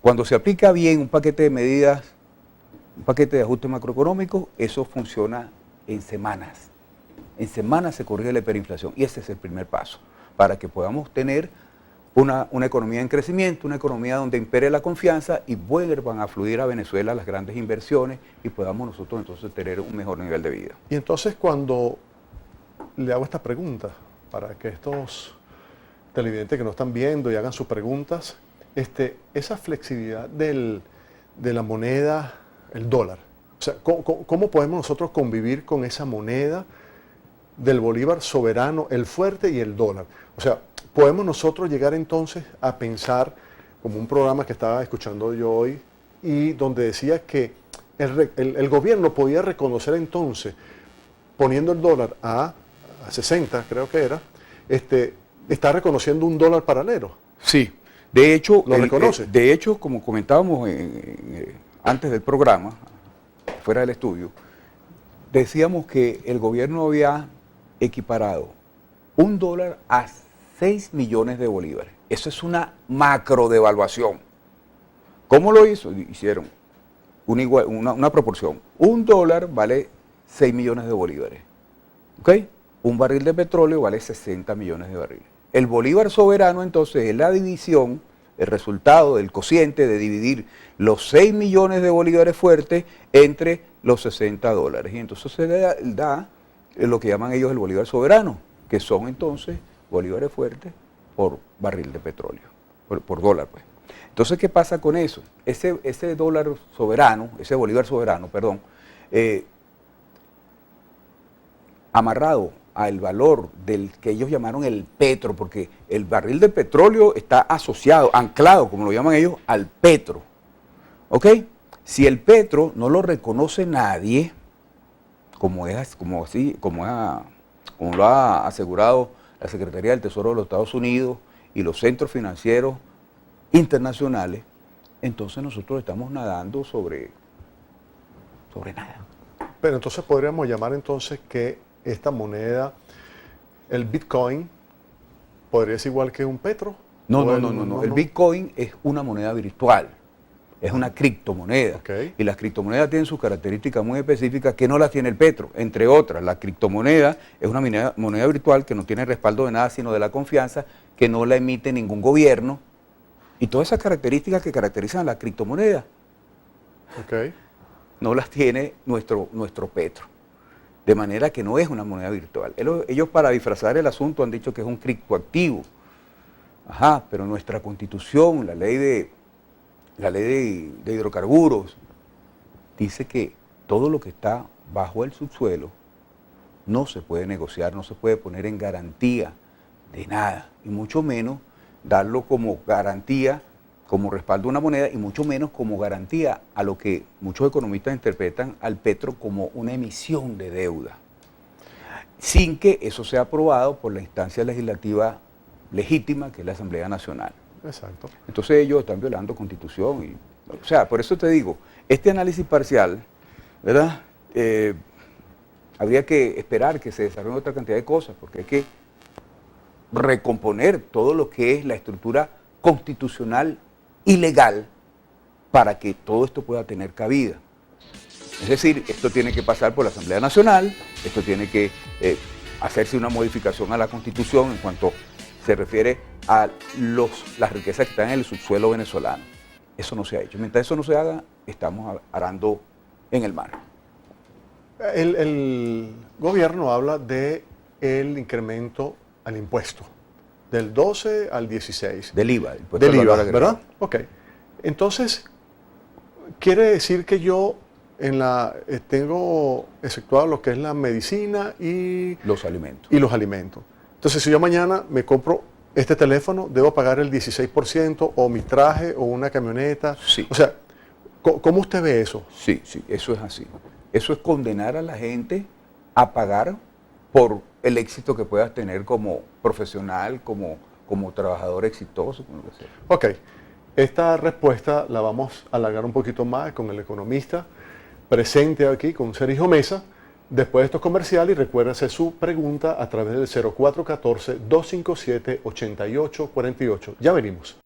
Cuando se aplica bien un paquete de medidas, un paquete de ajuste macroeconómico, eso funciona en semanas. En semanas se corrige la hiperinflación y ese es el primer paso para que podamos tener una economía en crecimiento, una economía donde impere la confianza y vuelvan a fluir a Venezuela las grandes inversiones y podamos nosotros entonces tener un mejor nivel de vida.
Y entonces cuando le hago esta pregunta, para que estos televidentes que nos están viendo y hagan sus preguntas, esa flexibilidad de la moneda, el dólar, o sea, ¿cómo podemos nosotros convivir con esa moneda del bolívar soberano, el fuerte y el dólar. O sea, podemos nosotros llegar entonces a pensar, como un programa que estaba escuchando yo hoy, y donde decía que el gobierno podía reconocer entonces, poniendo el dólar a 60, creo que era, está reconociendo un dólar paralelo.
Sí, de hecho,
¿Lo reconoce?
De hecho, como comentábamos antes del programa, fuera del estudio, decíamos que el gobierno había equiparado un dólar a 6 millones de bolívares. Eso es una macro devaluación. ¿Cómo lo hizo? Hicieron una proporción. Un dólar vale 6 millones de bolívares. ¿Ok? Un barril de petróleo vale 60 millones de barriles. El bolívar soberano, entonces, es la división, el resultado del cociente de dividir los 6 millones de bolívares fuertes entre los 60 dólares. Y entonces se da lo que llaman ellos el bolívar soberano, que son entonces bolívares fuertes por barril de petróleo, por dólar, pues. Entonces, ¿qué pasa con eso? Ese dólar soberano, ese bolívar soberano, perdón, amarrado al valor del que ellos llamaron el petro, porque el barril de petróleo está asociado, anclado, como lo llaman ellos, al petro. ¿Ok? Si el petro no lo reconoce nadie, como lo ha asegurado la Secretaría del Tesoro de los Estados Unidos y los centros financieros internacionales, entonces nosotros estamos nadando sobre nada.
Pero entonces podríamos llamar entonces que esta moneda, el Bitcoin, podría ser igual que un petro.
No. El Bitcoin es una moneda virtual. Es una criptomoneda.
Okay.
Y las criptomonedas tienen sus características muy específicas que no las tiene el petro. Entre otras, la criptomoneda es una moneda virtual que no tiene respaldo de nada sino de la confianza, que no la emite ningún gobierno. Y todas esas características que caracterizan a la criptomoneda,
okay,
no las tiene nuestro petro. De manera que no es una moneda virtual. Ellos, para disfrazar el asunto, han dicho que es un criptoactivo. Ajá, pero nuestra Constitución, la ley de hidrocarburos, dice que todo lo que está bajo el subsuelo no se puede negociar, no se puede poner en garantía de nada, y mucho menos darlo como garantía, como respaldo a una moneda, y mucho menos como garantía a lo que muchos economistas interpretan al petro como una emisión de deuda, sin que eso sea aprobado por la instancia legislativa legítima, que es la Asamblea Nacional.
Exacto.
Entonces ellos están violando Constitución. O sea, por eso te digo, este análisis parcial, ¿verdad? Habría que esperar que se desarrolle otra cantidad de cosas, porque hay que recomponer todo lo que es la estructura constitucional y legal para que todo esto pueda tener cabida. Es decir, esto tiene que pasar por la Asamblea Nacional, esto tiene que hacerse una modificación a la Constitución en cuanto se refiere a las riquezas que están en el subsuelo venezolano. Eso no se ha hecho. Mientras eso no se haga, estamos arando en el mar.
El gobierno habla del incremento al impuesto, del 12 al 16.
Del IVA.
Del IVA, ¿verdad? Ok. Entonces, quiere decir que yo tengo exceptuado lo que es la medicina y
los alimentos.
Entonces, si yo mañana me compro este teléfono, ¿debo pagar el 16% o mi traje o una camioneta?
Sí.
O sea, ¿cómo usted ve eso?
Sí, eso es así. Eso es condenar a la gente a pagar por el éxito que puedas tener como profesional, como trabajador exitoso, como lo que sea.
Ok. Esta respuesta la vamos a alargar un poquito más con el economista presente aquí, con Sergio Mesa, después de estos comerciales, y recuerda hacer su pregunta a través del 0414-257-8848. Ya venimos.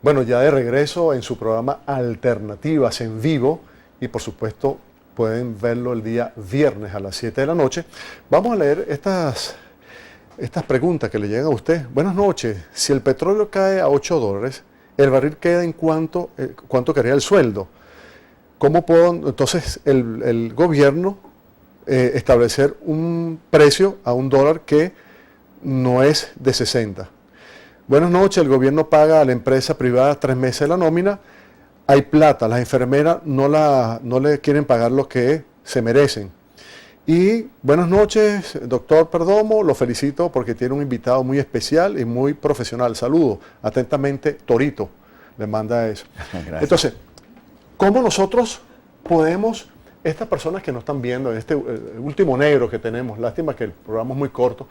Bueno, ya de regreso en su programa Alternativas en Vivo, y por supuesto pueden verlo el día viernes a las 7 de la noche. Vamos a leer estas preguntas que le llegan a usted. Buenas noches. Si el petróleo cae a $8, el barril queda en cuánto quedaría el sueldo. ¿Cómo puedo entonces el gobierno establecer un precio a $1 que no es de 60. Buenas noches, el gobierno paga a la empresa privada 3 meses de la nómina, hay plata, las enfermeras no le quieren pagar lo que se merecen. Y buenas noches, doctor Perdomo, lo felicito porque tiene un invitado muy especial y muy profesional. Saludo, atentamente, Torito, le manda eso.
Gracias.
Entonces, ¿cómo nosotros podemos, estas personas que nos están viendo, en este último negro que tenemos, lástima que el programa es muy corto,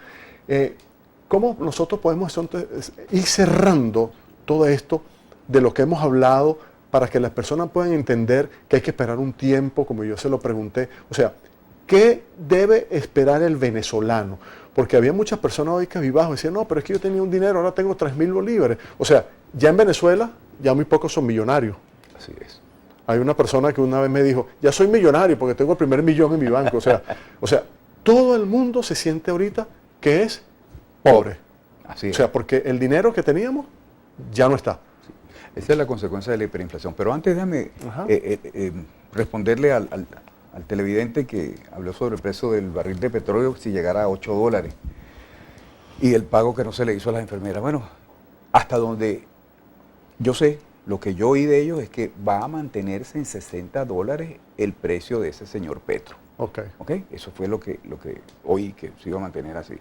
cómo nosotros podemos entonces ir cerrando todo esto de lo que hemos hablado para que las personas puedan entender que hay que esperar un tiempo, como yo se lo pregunté? O sea, ¿qué debe esperar el venezolano? Porque había muchas personas hoy que vivaban decían, no, pero es que yo tenía un dinero, ahora tengo 3.000 bolívares. O sea, ya en Venezuela, ya muy pocos son millonarios.
Así es.
Hay una persona que una vez me dijo, ya soy millonario porque tengo el primer millón en mi banco. O sea, todo el mundo se siente ahorita que es pobre.
Así es.
O sea, porque el dinero que teníamos ya no está.
Esa es la consecuencia de la hiperinflación. Pero antes déjame
Ajá.
responderle al televidente que habló sobre el precio del barril de petróleo si llegara a $8 y el pago que no se le hizo a las enfermeras. Bueno, hasta donde yo sé, lo que yo oí de ellos es que va a mantenerse en $60 el precio de ese señor Petro.
Ok.
¿Ok? Eso fue lo que oí, que se iba a mantener así.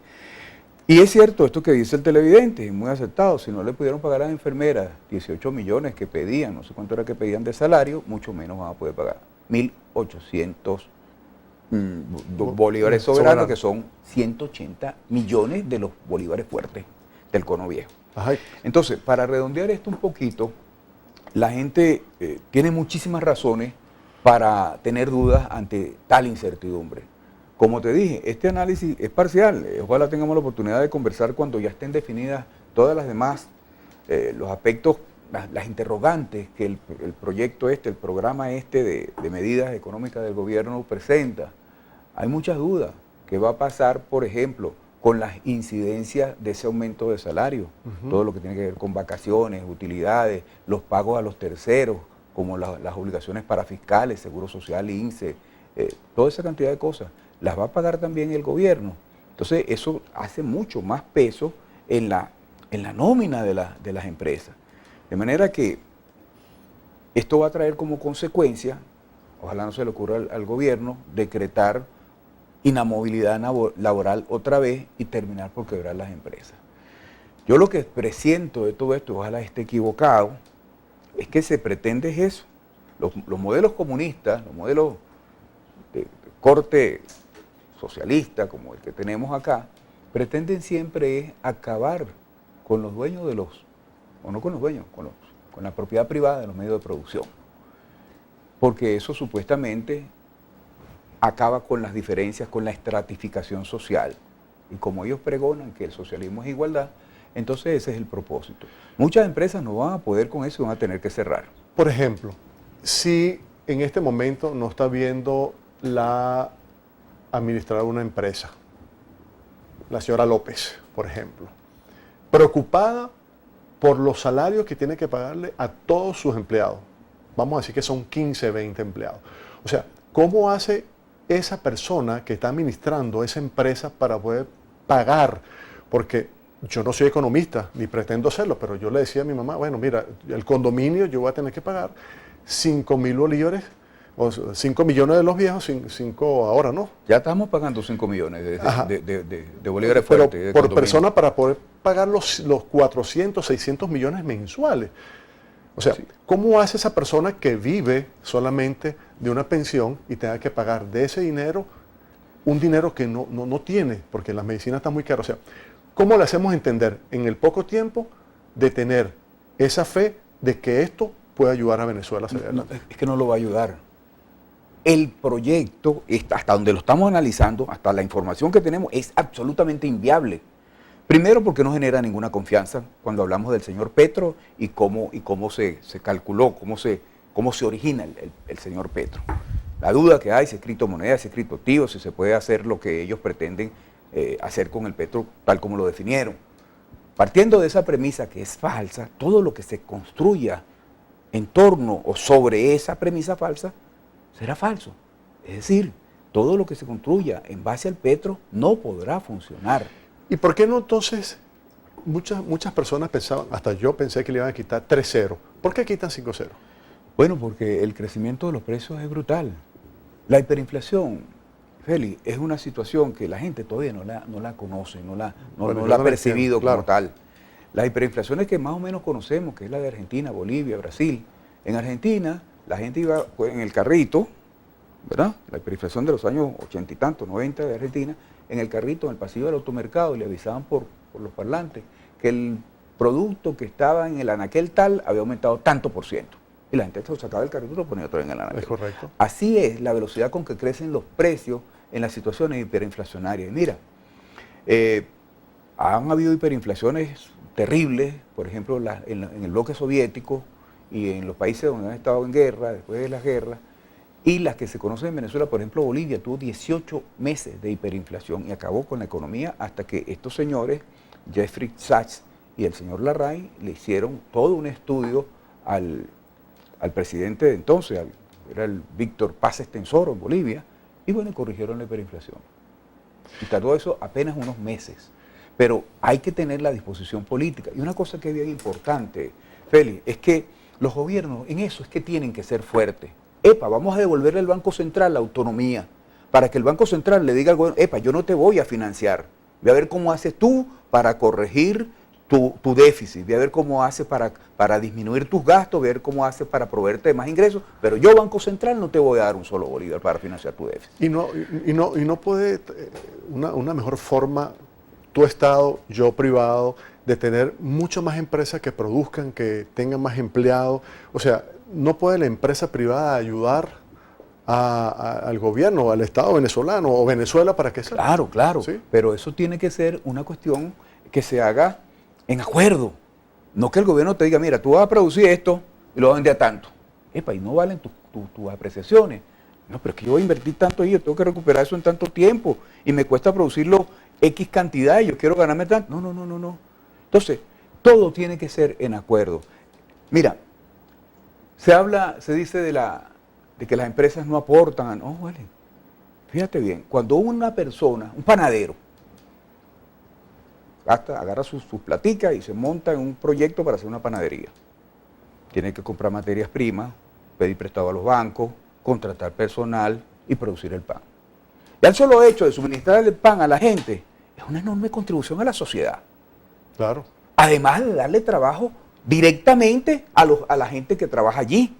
Y es cierto esto que dice el televidente, muy aceptado. Si no le pudieron pagar a las enfermeras 18 millones que pedían, no sé cuánto era que pedían de salario, mucho menos van a poder pagar 1.800 bolívares soberanos, que son 180 millones de los bolívares fuertes del cono viejo.
Ajá.
Entonces, para redondear esto un poquito, la gente tiene muchísimas razones para tener dudas ante tal incertidumbre. Como te dije, este análisis es parcial. Ojalá tengamos la oportunidad de conversar cuando ya estén definidas todas las demás, los aspectos, las interrogantes que el proyecto el programa de medidas económicas del gobierno presenta. Hay muchas dudas. ¿Qué va a pasar, por ejemplo, con las incidencias de ese aumento de salario? Todo lo que tiene que ver con vacaciones, utilidades, los pagos a los terceros, como las obligaciones para fiscales, Seguro Social, INSE, toda esa cantidad de cosas. Las va a pagar también el gobierno. Entonces eso hace mucho más peso en la nómina de las empresas. De manera que esto va a traer como consecuencia, ojalá no se le ocurra al gobierno, decretar inamovilidad laboral otra vez y terminar por quebrar las empresas. Yo lo que presiento de todo esto, ojalá esté equivocado, es que se pretende es eso. Los modelos comunistas, los modelos de corte socialista como el que tenemos acá, pretenden siempre acabar con los dueños o no con los dueños, con la propiedad privada de los medios de producción. Porque eso supuestamente acaba con las diferencias, con la estratificación social. Y como ellos pregonan que el socialismo es igualdad, entonces ese es el propósito. Muchas empresas no van a poder con eso y van a tener que cerrar.
Por ejemplo, si en este momento no está viendo la administrar una empresa, la señora López, por ejemplo, preocupada por los salarios que tiene que pagarle a todos sus empleados. Vamos a decir que son 15, 20 empleados. O sea, ¿cómo hace esa persona que está administrando esa empresa para poder pagar? Porque yo no soy economista, ni pretendo serlo, pero yo le decía a mi mamá, bueno, mira, el condominio yo voy a tener que pagar 5.000 bolívares, o 5 millones de los viejos, 5 ahora no.
Ya estamos pagando 5 millones de bolívares
pero
fuertes.
por persona para poder pagar los 400, 600 millones mensuales. O sea, sí. ¿Cómo hace esa persona que vive solamente de una pensión y tenga que pagar de ese dinero un dinero que no tiene, porque las medicinas están muy caras? O sea, ¿cómo le hacemos entender en el poco tiempo de tener esa fe de que esto puede ayudar a Venezuela a salir adelante?
Es que no lo va a ayudar. El proyecto, hasta donde lo estamos analizando, hasta la información que tenemos, es absolutamente inviable. Primero porque no genera ninguna confianza cuando hablamos del señor Petro y cómo se calculó, cómo se origina el señor Petro. La duda que hay, si es criptomoneda, si es criptoactivo, si se puede hacer lo que ellos pretenden hacer con el Petro, tal como lo definieron. Partiendo de esa premisa que es falsa, todo lo que se construya en torno o sobre esa premisa falsa será falso. Es decir, todo lo que se construya en base al Petro no podrá funcionar.
¿Y por qué no entonces muchas personas pensaban, hasta yo pensé que le iban a quitar 3-0? ¿Por qué quitan 5-0?
Bueno, porque el crecimiento de los precios es brutal. La hiperinflación, Félix, es una situación que la gente todavía no la conoce, no la ha percibido
entiendo,
como tal. Las hiperinflaciones que más o menos conocemos, que es la de Argentina, Bolivia, Brasil. En Argentina, la gente iba en el carrito, ¿verdad? La hiperinflación de los años 80 y tantos, 90 de Argentina, en el carrito, en el pasillo del automercado, y le avisaban por los parlantes que el producto que estaba en el anaquel tal había aumentado tanto por ciento. Y la gente se lo sacaba del carrito y lo ponía otra vez en el anaquel.
Es correcto.
Así es la velocidad con que crecen los precios en las situaciones hiperinflacionarias. Y mira, han habido hiperinflaciones terribles, por ejemplo, en el bloque soviético y en los países donde han estado en guerra, después de las guerras, y las que se conocen en Venezuela, por ejemplo, Bolivia tuvo 18 meses de hiperinflación y acabó con la economía hasta que estos señores, Jeffrey Sachs y el señor Larraín, le hicieron todo un estudio al presidente de entonces, era el Víctor Paz Estenssoro en Bolivia, y bueno, corrigieron la hiperinflación. Y tardó eso apenas unos meses. Pero hay que tener la disposición política. Y una cosa que es bien importante, Félix, es que los gobiernos en eso es que tienen que ser fuertes. Epa, vamos a devolverle al Banco Central la autonomía, para que el Banco Central le diga al gobierno, epa, yo no te voy a financiar. Ve a ver cómo haces tú para corregir tu déficit, ve a ver cómo haces para disminuir tus gastos, ve a ver cómo haces para proveerte de más ingresos, pero yo, Banco Central, no te voy a dar un solo bolívar para financiar tu déficit.
Y no puede una mejor forma, tu Estado, yo privado, de tener mucho más empresas que produzcan, que tengan más empleados. O sea, no puede la empresa privada ayudar al gobierno, al Estado venezolano o Venezuela para que sea.
Claro,
¿Sí?
Pero eso tiene que ser una cuestión que se haga en acuerdo. No que el gobierno te diga, mira, tú vas a producir esto y lo vas a vender a tanto. Epa, y no valen tus apreciaciones. No, pero es que yo voy a invertir tanto y yo tengo que recuperar eso en tanto tiempo y me cuesta producirlo X cantidad y yo quiero ganarme tanto. No. Entonces, todo tiene que ser en acuerdo. Mira, se dice de que las empresas no aportan. No, vale. Fíjate bien, cuando una persona, un panadero, agarra sus platicas y se monta en un proyecto para hacer una panadería. Tiene que comprar materias primas, pedir prestado a los bancos, contratar personal y producir el pan. Ya el solo hecho de suministrar el pan a la gente es una enorme contribución a la sociedad.
Claro.
Además de darle trabajo directamente a la gente que trabaja allí.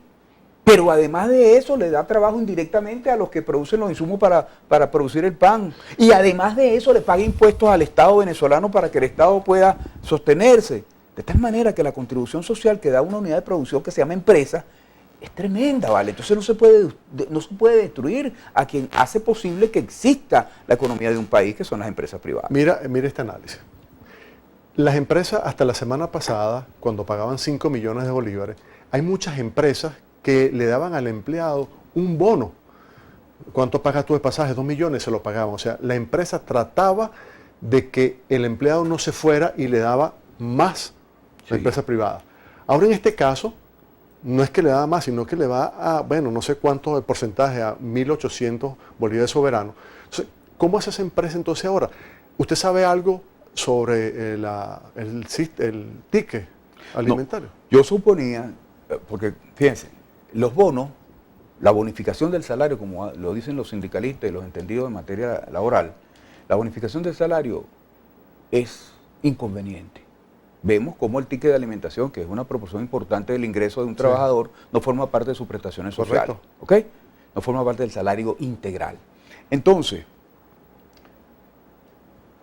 Pero además de eso le da trabajo indirectamente a los que producen los insumos para producir el pan. Y además de eso le paga impuestos al Estado venezolano para que el Estado pueda sostenerse. De tal manera que la contribución social que da una unidad de producción que se llama empresa es tremenda, ¿vale? Entonces no se puede destruir a quien hace posible que exista la economía de un país, que son las empresas privadas.
Mira este análisis. Las empresas hasta la semana pasada, cuando pagaban 5 millones de bolívares, hay muchas empresas que le daban al empleado un bono. ¿Cuánto pagas tú de pasaje? 2 millones se lo pagaban. O sea, la empresa trataba de que el empleado no se fuera y le daba más a la empresa privada. Ahora en este caso, no es que le da más, sino que le va a, bueno, no sé cuánto de porcentaje, a 1.800 bolívares soberanos. Entonces, ¿cómo hace esa empresa entonces ahora? ¿Usted sabe algo sobre el ticket alimentario?
No, yo suponía, porque fíjense, los bonos, la bonificación del salario, como lo dicen los sindicalistas y los entendidos en materia laboral, la bonificación del salario es inconveniente. Vemos cómo el ticket de alimentación, que es una proporción importante del ingreso de un trabajador, no forma parte de sus prestaciones sociales. ¿Ok? No forma parte del salario integral. Entonces,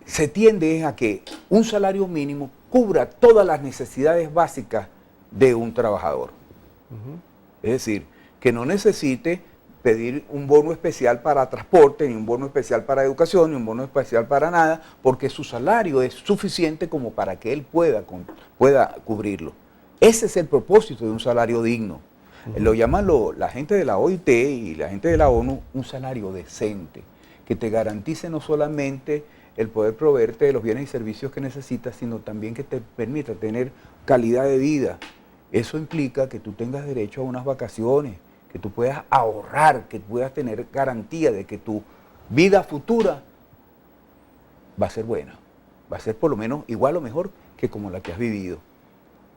se tiende a que un salario mínimo cubra todas las necesidades básicas de un trabajador. Es decir, que no necesite pedir un bono especial para transporte, ni un bono especial para educación, ni un bono especial para nada, porque su salario es suficiente como para que él pueda cubrirlo. Ese es el propósito de un salario digno. Lo llaman la gente de la OIT y la gente de la ONU un salario decente, que te garantice no solamente el poder proveerte de los bienes y servicios que necesitas, sino también que te permita tener calidad de vida. Eso implica que tú tengas derecho a unas vacaciones, que tú puedas ahorrar, que puedas tener garantía de que tu vida futura va a ser buena. va a ser por lo menos igual o mejor que como la que has vivido.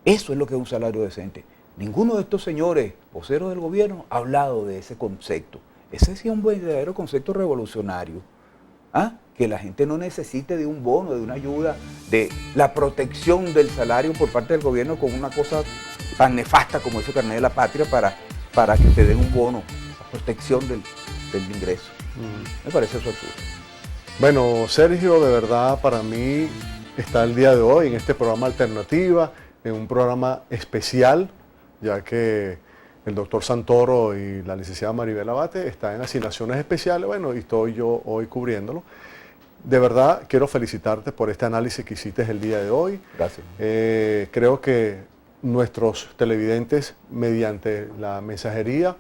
Eso es lo que es un salario decente. Ninguno de estos señores voceros del gobierno ha hablado de ese concepto. Ese sí es un verdadero concepto revolucionario. ¿Ah? Que la gente no necesite de un bono, de una ayuda, de la protección del salario por parte del gobierno con una cosa tan nefasta como ese carnet de la patria para que te den un bono, la protección del ingreso. Me parece eso absurdo.
Bueno, Sergio, de verdad para mí está el día de hoy en este programa Alternativa, en un programa especial, ya que el doctor Santoro y la licenciada Maribel Abate están en asignaciones especiales, bueno, y estoy yo hoy cubriéndolo. De verdad, quiero felicitarte por este análisis que hiciste el día de hoy.
Gracias.
Creo que nuestros televidentes, mediante la mensajería,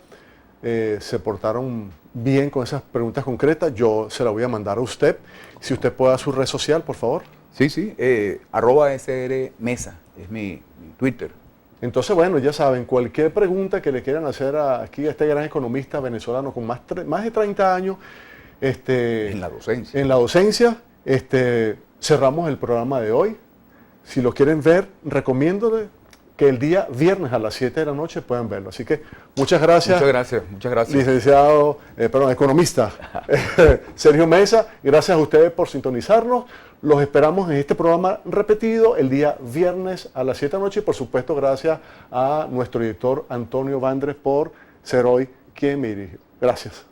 se portaron bien con esas preguntas concretas. Yo se las voy a mandar a usted. Si usted puede dar su red social, por favor.
Sí, @SRMesa es mi Twitter.
Entonces, bueno, ya saben, cualquier pregunta que le quieran hacer aquí a este gran economista venezolano con más de 30 años,
En la docencia.
En la docencia, cerramos el programa de hoy. Si lo quieren ver, recomiendo que el día viernes a las 7 de la noche puedan verlo. Así que muchas gracias.
Muchas gracias.
Licenciado, economista Sergio Mesa, gracias a ustedes por sintonizarnos. Los esperamos en este programa repetido el día viernes a las 7 de la noche y por supuesto gracias a nuestro director Antonio Vandres por ser hoy quien me dirige. Gracias.